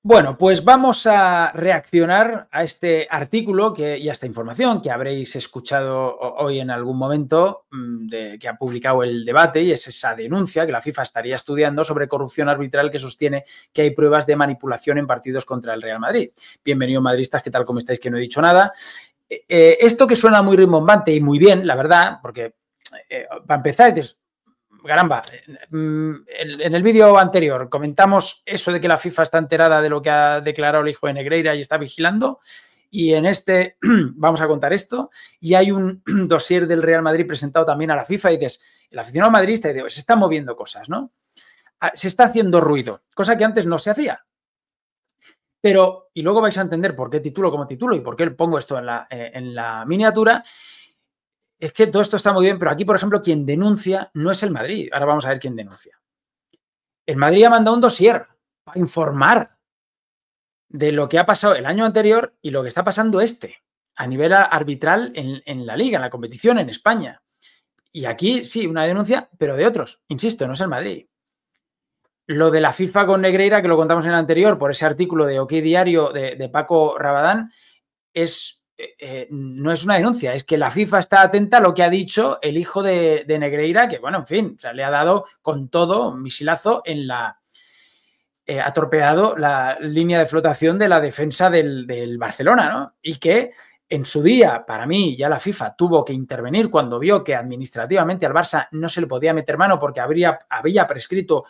Bueno, pues vamos a reaccionar a este artículo y a esta información que habréis escuchado hoy en algún momento que ha publicado El Debate, y es esa denuncia que la FIFA estaría estudiando sobre corrupción arbitral que sostiene que hay pruebas de manipulación en partidos contra el Real Madrid. Bienvenidos madridistas, ¿qué tal? ¿Cómo estáis? Que no he dicho nada. Esto que suena muy rimbombante y muy bien, la verdad, porque para empezar dices... Caramba, en el vídeo anterior comentamos eso de que la FIFA está enterada de lo que ha declarado el hijo de Negreira y está vigilando, y en este vamos a contar esto, y hay un dossier del Real Madrid presentado también a la FIFA y dices, el aficionado madridista dice, se están moviendo cosas, ¿no? Se está haciendo ruido, cosa que antes no se hacía. Pero, y luego vais a entender por qué titulo como título y por qué pongo esto en la miniatura. Es que todo esto está muy bien, pero aquí, por ejemplo, quien denuncia no es el Madrid. Ahora vamos a ver quién denuncia. El Madrid ha mandado un dossier para informar de lo que ha pasado el año anterior y lo que está pasando a nivel arbitral en la liga, en la competición, en España. Y aquí sí, una denuncia, pero de otros. Insisto, no es el Madrid. Lo de la FIFA con Negreira, que lo contamos en el anterior, por ese artículo de OK Diario de Paco Rabadán, no es una denuncia, es que la FIFA está atenta a lo que ha dicho el hijo de Negreira, que bueno, en fin, o sea, le ha dado con todo un misilazo ha torpedeado la línea de flotación de la defensa del Barcelona, ¿no? Y que en su día, para mí, ya la FIFA tuvo que intervenir cuando vio que administrativamente al Barça no se le podía meter mano porque había prescrito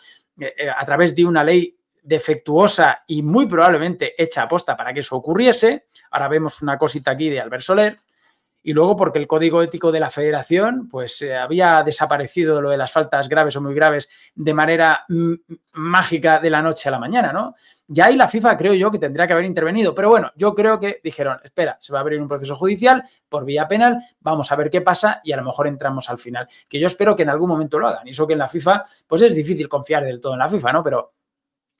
a través de una ley defectuosa y muy probablemente hecha a posta para que eso ocurriese. Ahora vemos una cosita aquí de Albert Soler. Y luego porque el código ético de la federación pues había desaparecido lo de las faltas graves o muy graves de manera mágica de la noche a la mañana, ¿no? Ya ahí la FIFA creo yo que tendría que haber intervenido, pero bueno, yo creo que dijeron, espera, se va a abrir un proceso judicial por vía penal, vamos a ver qué pasa y a lo mejor entramos al final, que yo espero que en algún momento lo hagan. Y eso que en la FIFA, pues es difícil confiar del todo en la FIFA, ¿no? Pero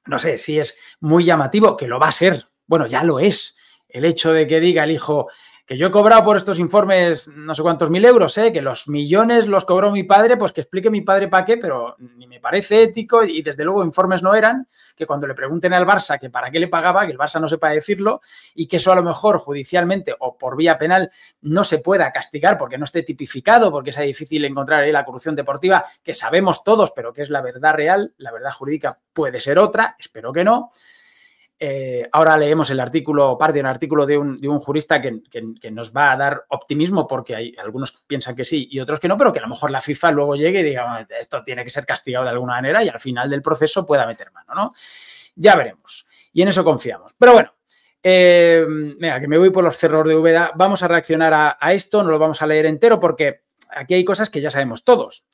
no sé si es muy llamativo, que lo va a ser, bueno, ya lo es, el hecho de que diga el hijo que yo he cobrado por estos informes no sé cuántos mil euros, que los millones los cobró mi padre, pues que explique mi padre para qué, pero ni me parece ético y desde luego informes no eran, que cuando le pregunten al Barça que para qué le pagaba, que el Barça no sepa decirlo y que eso a lo mejor judicialmente o por vía penal no se pueda castigar porque no esté tipificado, porque es difícil encontrar ahí la corrupción deportiva que sabemos todos, pero que es la verdad real, la verdad jurídica puede ser otra, espero que no. Ahora leemos el artículo, parte de un artículo de un jurista que nos va a dar optimismo porque algunos piensan que sí y otros que no, pero que a lo mejor la FIFA luego llegue y diga esto tiene que ser castigado de alguna manera y al final del proceso pueda meter mano, ¿no? Ya veremos y en eso confiamos. Pero bueno, venga, que me voy por los cerros de Úbeda. Vamos a reaccionar a esto, no lo vamos a leer entero porque aquí hay cosas que ya sabemos todos.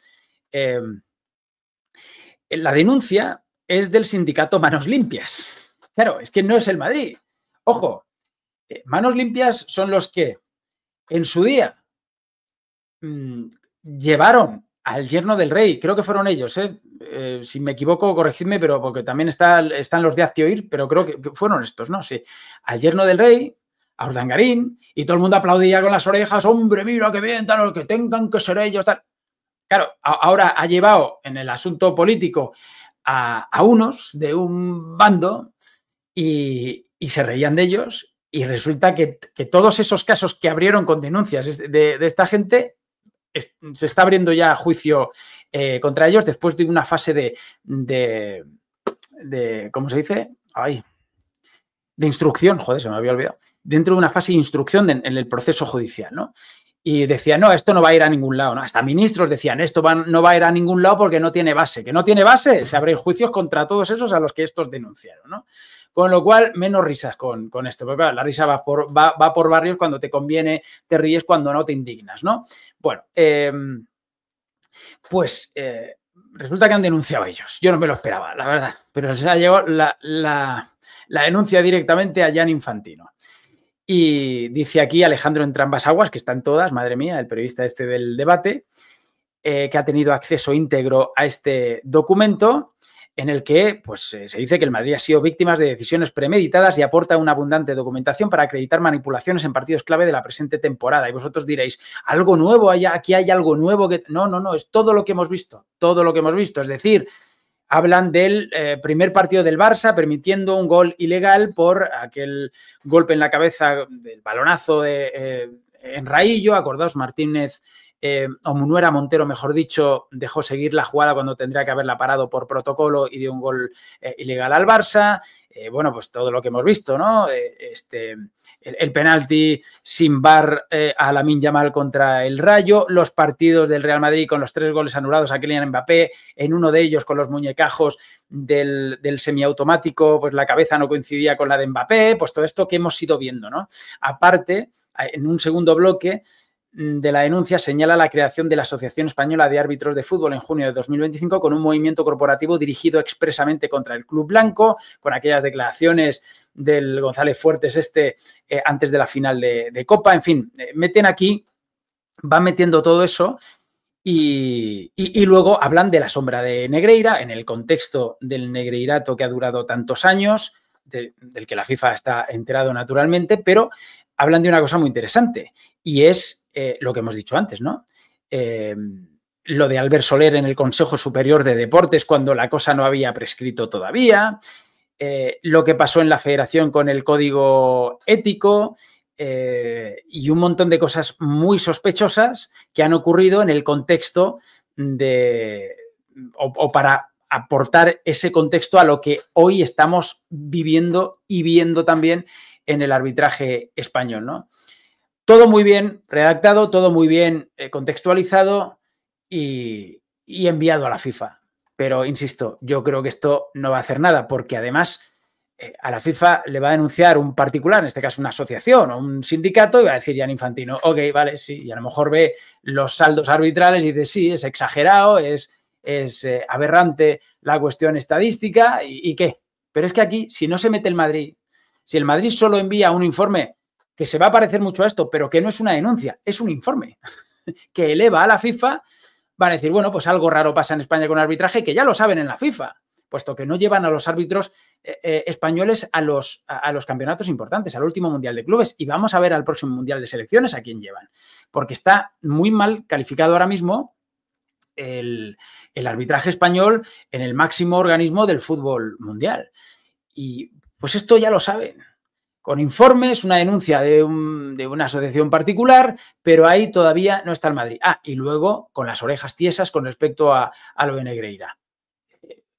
La denuncia es del sindicato Manos Limpias. Claro, es que no es el Madrid. Ojo, Manos Limpias son los que en su día llevaron al yerno del rey, creo que fueron ellos, si me equivoco, corregidme, pero porque también están los de Aztioir, pero creo que fueron estos, ¿no? Sí, al yerno del rey, a Urdangarín, y todo el mundo aplaudía con las orejas, hombre, mira qué bien, tal, que tengan que ser ellos, tal. Claro, ahora ha llevado en el asunto político a unos de un bando y se reían de ellos y resulta que todos esos casos que abrieron con denuncias de esta gente se está abriendo ya juicio contra ellos después de una fase de ¿cómo se dice? Ay, de instrucción, joder, se me había olvidado, dentro de una fase de instrucción en el proceso judicial, ¿no? Y decían, no, esto no va a ir a ningún lado, ¿no? Hasta ministros decían, esto no va a ir a ningún lado porque no tiene base. Que no tiene base, se abren juicios contra todos esos a los que estos denunciaron, ¿no? Con lo cual, menos risas con esto, porque claro, la risa va por barrios cuando te conviene, te ríes cuando no te indignas, ¿no? Bueno, pues resulta que han denunciado a ellos. Yo no me lo esperaba, la verdad, pero se ha llegado la denuncia directamente a Gianni Infantino. Y dice aquí Alejandro Entrambas-Aguas, que está en todas, madre mía, el periodista este del Debate, que ha tenido acceso íntegro a este documento en el que pues, se dice que el Madrid ha sido víctima de decisiones premeditadas y aporta una abundante documentación para acreditar manipulaciones en partidos clave de la presente temporada. Y vosotros diréis, ¿algo nuevo? ¿Aquí hay algo nuevo? No, es todo lo que hemos visto, todo lo que hemos visto. Es decir, hablan del primer partido del Barça permitiendo un gol ilegal por aquel golpe en la cabeza del balonazo en Raillo. Acordaos, Martínez o Munuera Montero, mejor dicho, dejó seguir la jugada cuando tendría que haberla parado por protocolo y dio un gol ilegal al Barça. Bueno, pues todo lo que hemos visto, ¿no? El penalti sin VAR a Lamine Yamal contra el Rayo, los partidos del Real Madrid con los 3 goles anulados a Kylian Mbappé, en uno de ellos con los muñecajos del semiautomático, pues la cabeza no coincidía con la de Mbappé, pues todo esto que hemos ido viendo, ¿no? Aparte, en un segundo bloque de la denuncia señala la creación de la Asociación Española de Árbitros de Fútbol en junio de 2025 con un movimiento corporativo dirigido expresamente contra el club blanco, con aquellas declaraciones del González Fuertes antes de la final de Copa. En fin, meten aquí, van metiendo todo eso y luego hablan de la sombra de Negreira en el contexto del negreirato que ha durado tantos años, del que la FIFA está enterado naturalmente, pero hablan de una cosa muy interesante y es lo que hemos dicho antes, ¿no? Lo de Albert Soler en el Consejo Superior de Deportes cuando la cosa no había prescrito todavía, lo que pasó en la Federación con el código ético y un montón de cosas muy sospechosas que han ocurrido en el contexto o para aportar ese contexto a lo que hoy estamos viviendo y viendo también en el arbitraje español, ¿no? Todo muy bien redactado, todo muy bien contextualizado y enviado a la FIFA. Pero, insisto, yo creo que esto no va a hacer nada porque, además, a la FIFA le va a denunciar un particular, en este caso una asociación o un sindicato, y va a decir Gianni Infantino, ok, vale, sí, y a lo mejor ve los saldos arbitrales y dice, sí, es exagerado, es aberrante la cuestión estadística y qué. Pero es que aquí, si no se mete el Madrid, si el Madrid solo envía un informe que se va a parecer mucho a esto, pero que no es una denuncia, es un informe que eleva a la FIFA, van a decir, bueno, pues algo raro pasa en España con el arbitraje, que ya lo saben en la FIFA, puesto que no llevan a los árbitros españoles a los campeonatos importantes, al último Mundial de Clubes, y vamos a ver al próximo Mundial de Selecciones a quién llevan, porque está muy mal calificado ahora mismo el arbitraje español en el máximo organismo del fútbol mundial. Y pues esto ya lo saben. Con informes, una denuncia de una asociación particular, pero ahí todavía no está el Madrid. Y luego con las orejas tiesas con respecto a lo de Negreira.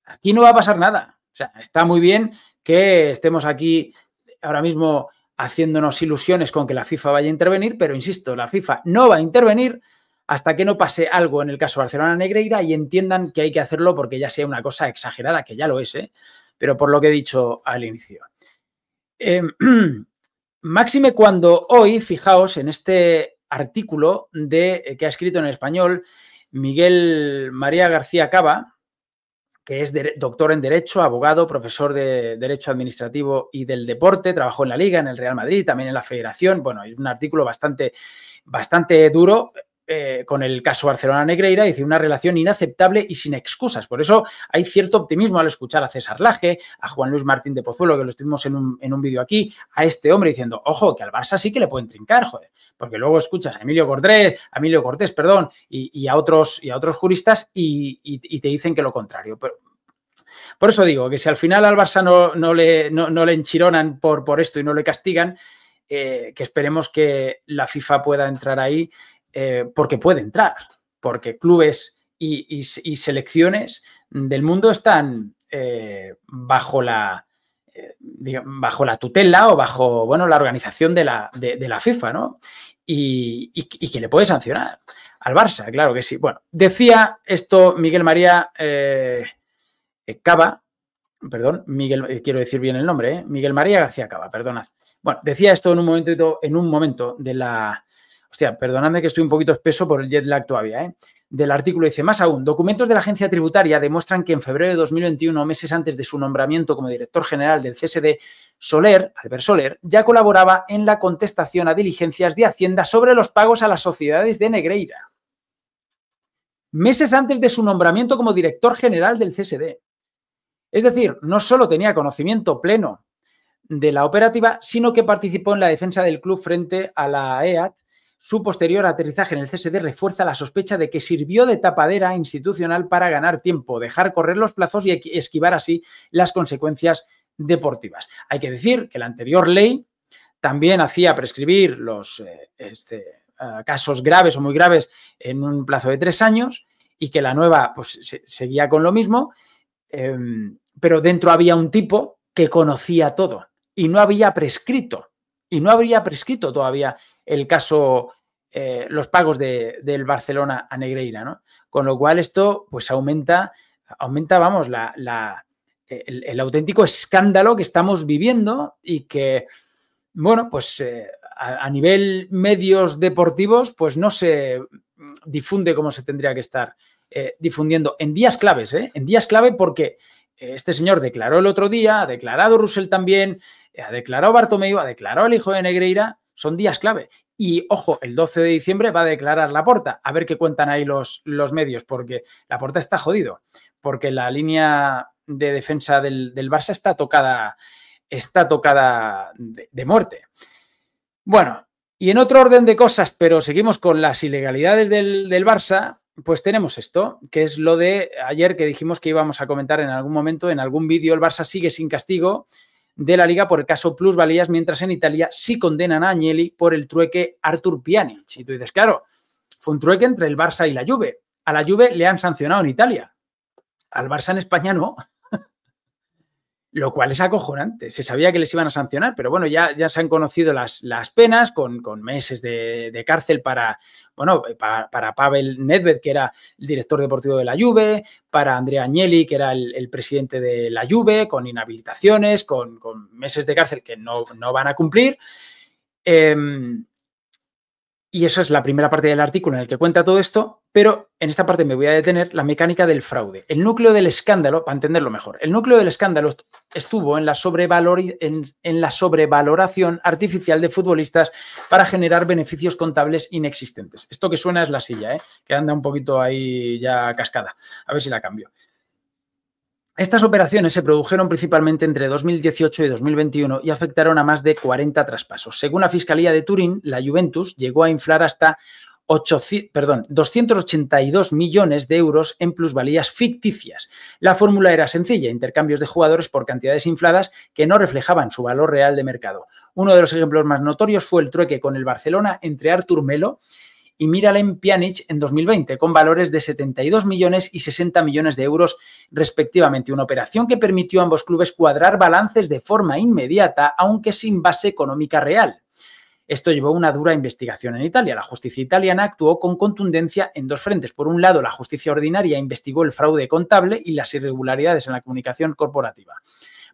Aquí no va a pasar nada. O sea, está muy bien que estemos aquí ahora mismo haciéndonos ilusiones con que la FIFA vaya a intervenir, pero insisto, la FIFA no va a intervenir hasta que no pase algo en el caso Barcelona-Negreira y entiendan que hay que hacerlo porque ya sea una cosa exagerada, que ya lo es, pero por lo que he dicho al inicio. Máxime cuando hoy, fijaos en este artículo que ha escrito en español Miguel María García Cava, que es doctor en Derecho, abogado, profesor de Derecho Administrativo y del Deporte, trabajó en la Liga, en el Real Madrid, también en la Federación. Bueno, es un artículo bastante duro con el caso Barcelona-Negreira, dice una relación inaceptable y sin excusas. Por eso hay cierto optimismo al escuchar a César Laje, a Juan Luis Martín de Pozuelo, que lo estuvimos en un vídeo aquí, a este hombre diciendo, ojo, que al Barça sí que le pueden trincar, joder. Porque luego escuchas a Emilio Cortés, y a otros juristas y te dicen que lo contrario. Pero, por eso digo que si al final al Barça no le enchironan por esto y no le castigan, que esperemos que la FIFA pueda entrar ahí, porque puede entrar, porque clubes y selecciones del mundo están bajo la tutela o bajo la organización de la FIFA, ¿no? Y que le puede sancionar al Barça, claro que sí. Bueno, decía esto Miguel María Cava, perdón, quiero decir bien el nombre, Miguel María García Cava, perdonad. Bueno, decía esto en un momento de la... Hostia, perdonadme que estoy un poquito espeso por el jet lag todavía, Del artículo dice, más aún, documentos de la agencia tributaria demuestran que en febrero de 2021, meses antes de su nombramiento como director general del CSD, Albert Soler, ya colaboraba en la contestación a diligencias de Hacienda sobre los pagos a las sociedades de Negreira. Meses antes de su nombramiento como director general del CSD. Es decir, no solo tenía conocimiento pleno de la operativa, sino que participó en la defensa del club frente a la EAT Su posterior aterrizaje en el CSD refuerza la sospecha de que sirvió de tapadera institucional para ganar tiempo, dejar correr los plazos y esquivar así las consecuencias deportivas. Hay que decir que la anterior ley también hacía prescribir los casos graves o muy graves en un plazo de 3 años y que la nueva pues seguía con lo mismo, pero dentro había un tipo que conocía todo y no había prescrito. Y no habría prescrito todavía el caso, los pagos del Barcelona a Negreira, ¿no? Con lo cual esto pues aumenta vamos, el auténtico escándalo que estamos viviendo y que, bueno, pues a nivel medios deportivos pues no se difunde como se tendría que estar difundiendo en días claves, en días clave porque este señor declaró el otro día, ha declarado Russell también, ha declarado Bartomeu, ha declarado el hijo de Negreira, son días clave. Y, ojo, el 12 de diciembre va a declarar Laporta, a ver qué cuentan ahí los medios, porque Laporta está jodido, porque la línea de defensa del Barça está tocada de muerte. Bueno, y en otro orden de cosas, pero seguimos con las ilegalidades del Barça, pues tenemos esto, que es lo de ayer que dijimos que íbamos a comentar en algún momento, en algún vídeo. El Barça sigue sin castigo de la Liga por el caso plusvalías, mientras en Italia sí condenan a Agnelli por el trueque Artur Pjanic. Y tú dices, claro, fue un trueque entre el Barça y la Juve. A la Juve le han sancionado en Italia, al Barça en España no. Lo cual es acojonante. Se sabía que les iban a sancionar, pero bueno, ya se han conocido las penas con meses de cárcel para Pavel Nedved, que era el director deportivo de la Juve, para Andrea Agnelli, que era el presidente de la Juve, con inhabilitaciones, con meses de cárcel que no van a cumplir. Y eso es la primera parte del artículo en el que cuenta todo esto, pero en esta parte me voy a detener la mecánica del fraude. El núcleo del escándalo, para entenderlo mejor, el núcleo del escándalo estuvo en la sobrevaloración artificial de futbolistas para generar beneficios contables inexistentes. Esto que suena es la silla, que anda un poquito ahí ya cascada. A ver si la cambio. Estas operaciones se produjeron principalmente entre 2018 y 2021 y afectaron a más de 40 traspasos. Según la Fiscalía de Turín, la Juventus llegó a inflar hasta 282 millones de euros en plusvalías ficticias. La fórmula era sencilla, intercambios de jugadores por cantidades infladas que no reflejaban su valor real de mercado. Uno de los ejemplos más notorios fue el trueque con el Barcelona entre Artur Melo y Miralem Pjanic en 2020, con valores de 72 millones y 60 millones de euros respectivamente. Una operación que permitió a ambos clubes cuadrar balances de forma inmediata, aunque sin base económica real. Esto llevó a una dura investigación en Italia. La justicia italiana actuó con contundencia en dos frentes. Por un lado, la justicia ordinaria investigó el fraude contable y las irregularidades en la comunicación corporativa.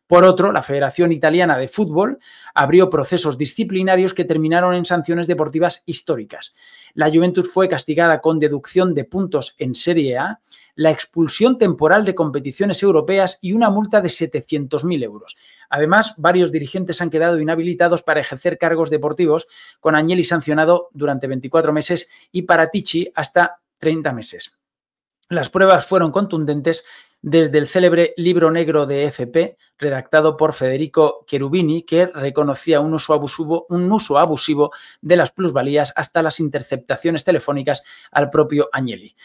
Por otro, la Federación Italiana de Fútbol abrió procesos disciplinarios que terminaron en sanciones deportivas históricas. La Juventus fue castigada con deducción de puntos en Serie A, la expulsión temporal de competiciones europeas y una multa de 700.000 euros. Además, varios dirigentes han quedado inhabilitados para ejercer cargos deportivos, con Agnelli sancionado durante 24 meses y Paratici hasta 30 meses. Las pruebas fueron contundentes desde el célebre libro negro de FP, redactado por Federico Cherubini, que reconocía un uso abusivo de las plusvalías, hasta las interceptaciones telefónicas al propio Agnelli.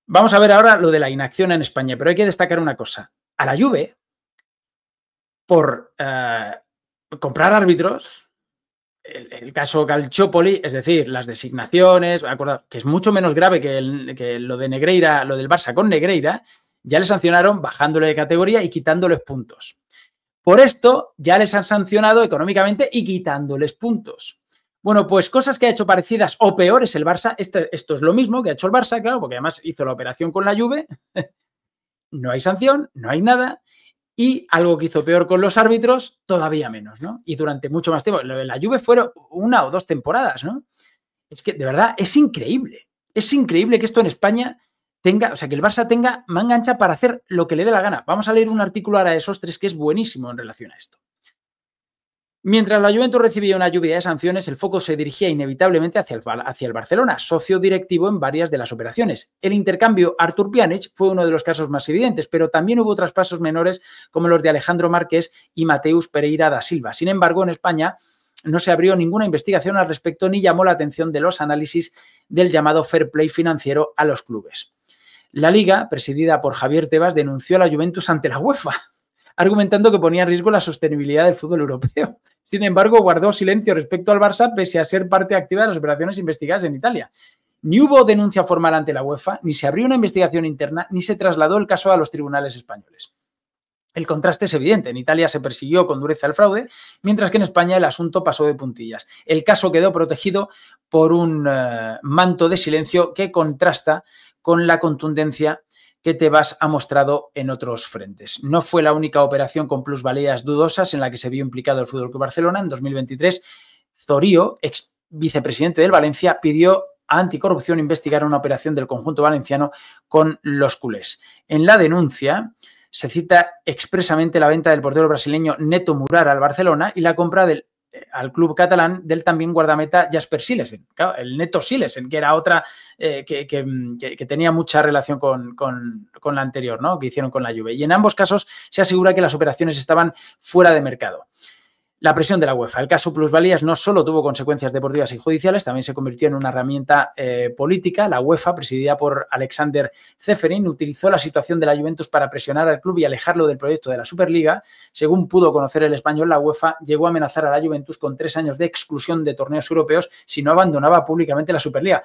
Vamos a ver ahora lo de la inacción en España, pero hay que destacar una cosa. A la Juve, por comprar árbitros, el caso Calciopoli, es decir, las designaciones, que es mucho menos grave que lo de Negreira, lo del Barça con Negreira, ya le sancionaron bajándole de categoría y quitándoles puntos. Por esto ya les han sancionado económicamente y quitándoles puntos. Bueno, pues cosas que ha hecho parecidas o peores el Barça. Esto es lo mismo que ha hecho el Barça, claro, porque además hizo la operación con la Juve. No hay sanción, no hay nada. Y algo que hizo peor con los árbitros, todavía menos, ¿no? Y durante mucho más tiempo. Lo de la Juve fueron 1 o 2 temporadas, ¿no? Es que, de verdad, es increíble. Es increíble que esto en España tenga, o sea, que el Barça tenga manga ancha para hacer lo que le dé la gana. Vamos a leer un artículo ahora de Sostres que es buenísimo en relación a esto. Mientras la Juventus recibía una lluvia de sanciones, el foco se dirigía inevitablemente hacia el Barcelona, socio directivo en varias de las operaciones. El intercambio Artur Pjanic fue uno de los casos más evidentes, pero también hubo traspasos menores como los de Alejandro Márquez y Mateus Pereira da Silva. Sin embargo, en España, no se abrió ninguna investigación al respecto ni llamó la atención de los análisis del llamado fair play financiero a los clubes. La Liga, presidida por Javier Tebas, denunció a la Juventus ante la UEFA, argumentando que ponía en riesgo la sostenibilidad del fútbol europeo. Sin embargo, guardó silencio respecto al Barça, pese a ser parte activa de las operaciones investigadas en Italia. Ni hubo denuncia formal ante la UEFA, ni se abrió una investigación interna, ni se trasladó el caso a los tribunales españoles. El contraste es evidente. En Italia se persiguió con dureza el fraude, mientras que en España el asunto pasó de puntillas. El caso quedó protegido por un manto de silencio que contrasta con la contundencia que Tebas ha mostrado en otros frentes. No fue la única operación con plusvalías dudosas en la que se vio implicado el FC Barcelona. En 2023, Zorío, ex vicepresidente del Valencia, pidió a Anticorrupción investigar una operación del conjunto valenciano con los culés. En la denuncia se cita expresamente la venta del portero brasileño Neto Murar al Barcelona y la compra al club catalán del también guardameta Jasper Silesen, claro, el Neto Silesen, que era otra que tenía mucha relación con la anterior, ¿no?, que hicieron con la Juve. Y en ambos casos se asegura que las operaciones estaban fuera de mercado. La presión de la UEFA. El caso plusvalías no solo tuvo consecuencias deportivas y judiciales, también se convirtió en una herramienta política. La UEFA, presidida por Alexander Ceferin, utilizó la situación de la Juventus para presionar al club y alejarlo del proyecto de la Superliga. Según pudo conocer el español, la UEFA llegó a amenazar a la Juventus con 3 años de exclusión de torneos europeos si no abandonaba públicamente la Superliga.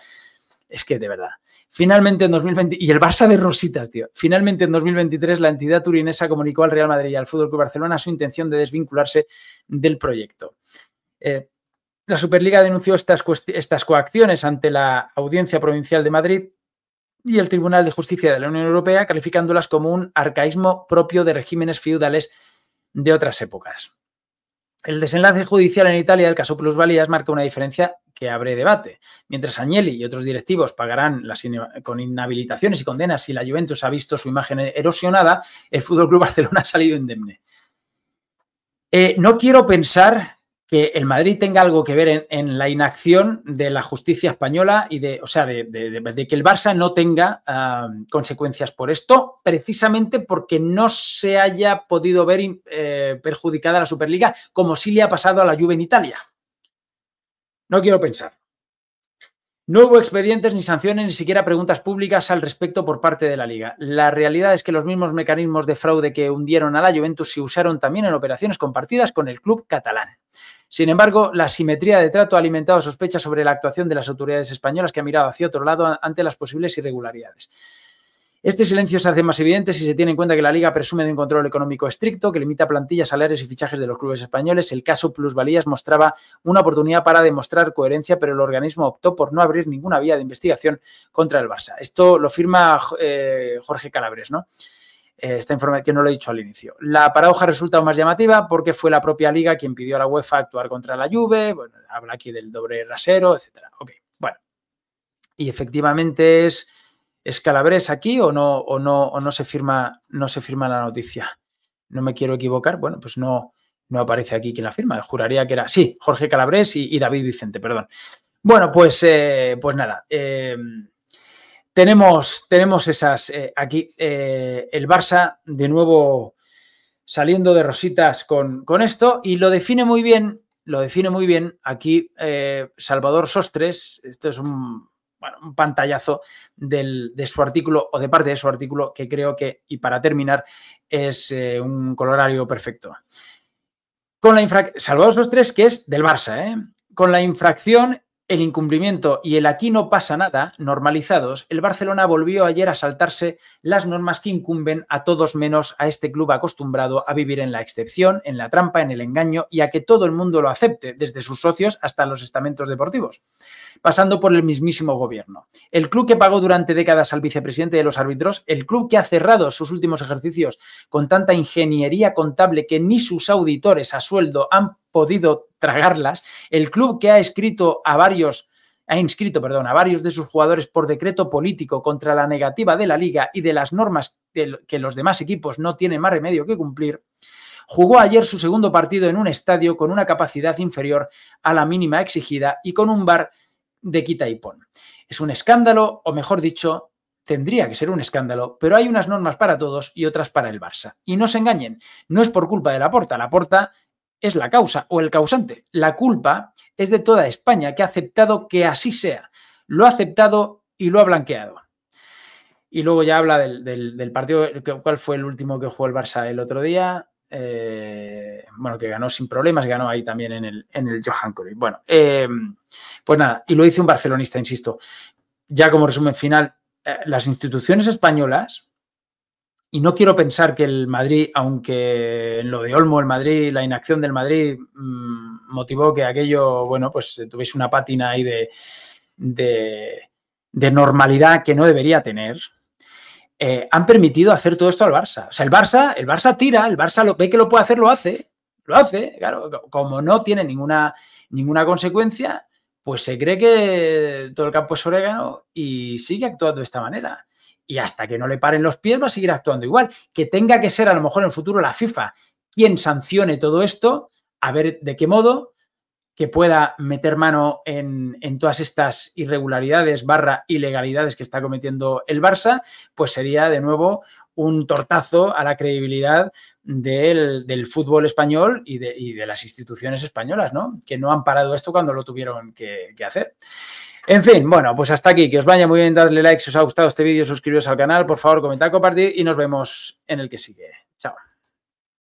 Es que, de verdad, finalmente en 2020, y el Barça de rositas, tío, finalmente en 2023 la entidad turinesa comunicó al Real Madrid y al FC Barcelona su intención de desvincularse del proyecto. La Superliga denunció estas coacciones ante la Audiencia Provincial de Madrid y el Tribunal de Justicia de la Unión Europea, calificándolas como un arcaísmo propio de regímenes feudales de otras épocas. El desenlace judicial en Italia del caso plusvalías marca una diferencia que abre debate. Mientras Agnelli y otros directivos pagarán con inhabilitaciones y condenas si la Juventus ha visto su imagen erosionada, el FC Barcelona ha salido indemne. No quiero pensar que el Madrid tenga algo que ver en la inacción de la justicia española y de que el Barça no tenga consecuencias por esto, precisamente porque no se haya podido ver perjudicada la Superliga, como sí le ha pasado a la Juve en Italia. No quiero pensar. No hubo expedientes ni sanciones, ni siquiera preguntas públicas al respecto por parte de la Liga. La realidad es que los mismos mecanismos de fraude que hundieron a la Juventus se usaron también en operaciones compartidas con el club catalán. Sin embargo, la simetría de trato ha alimentado sospechas sobre la actuación de las autoridades españolas, que han mirado hacia otro lado ante las posibles irregularidades. Este silencio se hace más evidente si se tiene en cuenta que la Liga presume de un control económico estricto que limita plantillas, salarios y fichajes de los clubes españoles. El caso plusvalías mostraba una oportunidad para demostrar coherencia, pero el organismo optó por no abrir ninguna vía de investigación contra el Barça. Esto lo firma Jorge Calabres, ¿no? Esta información que no lo he dicho al inicio. La paradoja resulta aún más llamativa porque fue la propia Liga quien pidió a la UEFA actuar contra la Juve. Bueno, habla aquí del doble rasero, etcétera. Ok, bueno. Y efectivamente ¿es Calabres aquí o no se firma la noticia? No me quiero equivocar. Bueno, pues no aparece aquí quién la firma. Juraría que era, sí, Jorge Calabres y David Vicente, perdón. Bueno, pues nada. Tenemos esas aquí. El Barça, de nuevo, saliendo de rositas con esto, y lo define muy bien aquí Salvador Sostres. Esto es un pantallazo de su artículo, o de parte de su artículo, que creo que, y para terminar, es un colorario perfecto. Salvador Sostres, que es del Barça, con la infracción, el incumplimiento y el aquí no pasa nada normalizados, el Barcelona volvió ayer a saltarse las normas que incumben a todos menos a este club acostumbrado a vivir en la excepción, en la trampa, en el engaño y a que todo el mundo lo acepte, desde sus socios hasta los estamentos deportivos, pasando por el mismísimo gobierno. El club que pagó durante décadas al vicepresidente de los árbitros, el club que ha cerrado sus últimos ejercicios con tanta ingeniería contable que ni sus auditores a sueldo han podido tragarlas, el club que ha inscrito a varios de sus jugadores por decreto político contra la negativa de la Liga y de las normas que los demás equipos no tienen más remedio que cumplir, jugó ayer su segundo partido en un estadio con una capacidad inferior a la mínima exigida y con un VAR de quita y pon. Es un escándalo, o mejor dicho, tendría que ser un escándalo, pero hay unas normas para todos y otras para el Barça. Y no se engañen, no es por culpa de Laporta. Laporta es la causa o el causante. La culpa es de toda España, que ha aceptado que así sea. Lo ha aceptado y lo ha blanqueado. Y luego ya habla del partido. ¿Cuál fue el último que jugó el Barça el otro día? Bueno, que ganó sin problemas, ganó ahí también en el Johan Cruyff. Bueno, pues nada, y lo dice un barcelonista, insisto. Ya como resumen final, las instituciones españolas, y no quiero pensar que el Madrid, aunque en lo de Olmo, el Madrid, la inacción del Madrid motivó que aquello, bueno, pues tuviese una pátina ahí de normalidad que no debería tener, han permitido hacer todo esto al Barça. O sea, el Barça tira, el Barça ve que lo puede hacer, lo hace, claro, como no tiene ninguna consecuencia, pues se cree que todo el campo es orégano y sigue actuando de esta manera. Y hasta que no le paren los pies va a seguir actuando igual. Que tenga que ser a lo mejor en el futuro la FIFA quien sancione todo esto, a ver de qué modo, que pueda meter mano en todas estas irregularidades / ilegalidades que está cometiendo el Barça, pues sería de nuevo un tortazo a la credibilidad del fútbol español y de las instituciones españolas, ¿no? Que no han parado esto cuando lo tuvieron que hacer. En fin, bueno, pues hasta aquí. Que os vaya muy bien, darle like si os ha gustado este vídeo, suscribiros al canal, por favor, comentar, compartir y nos vemos en el que sigue. Chao.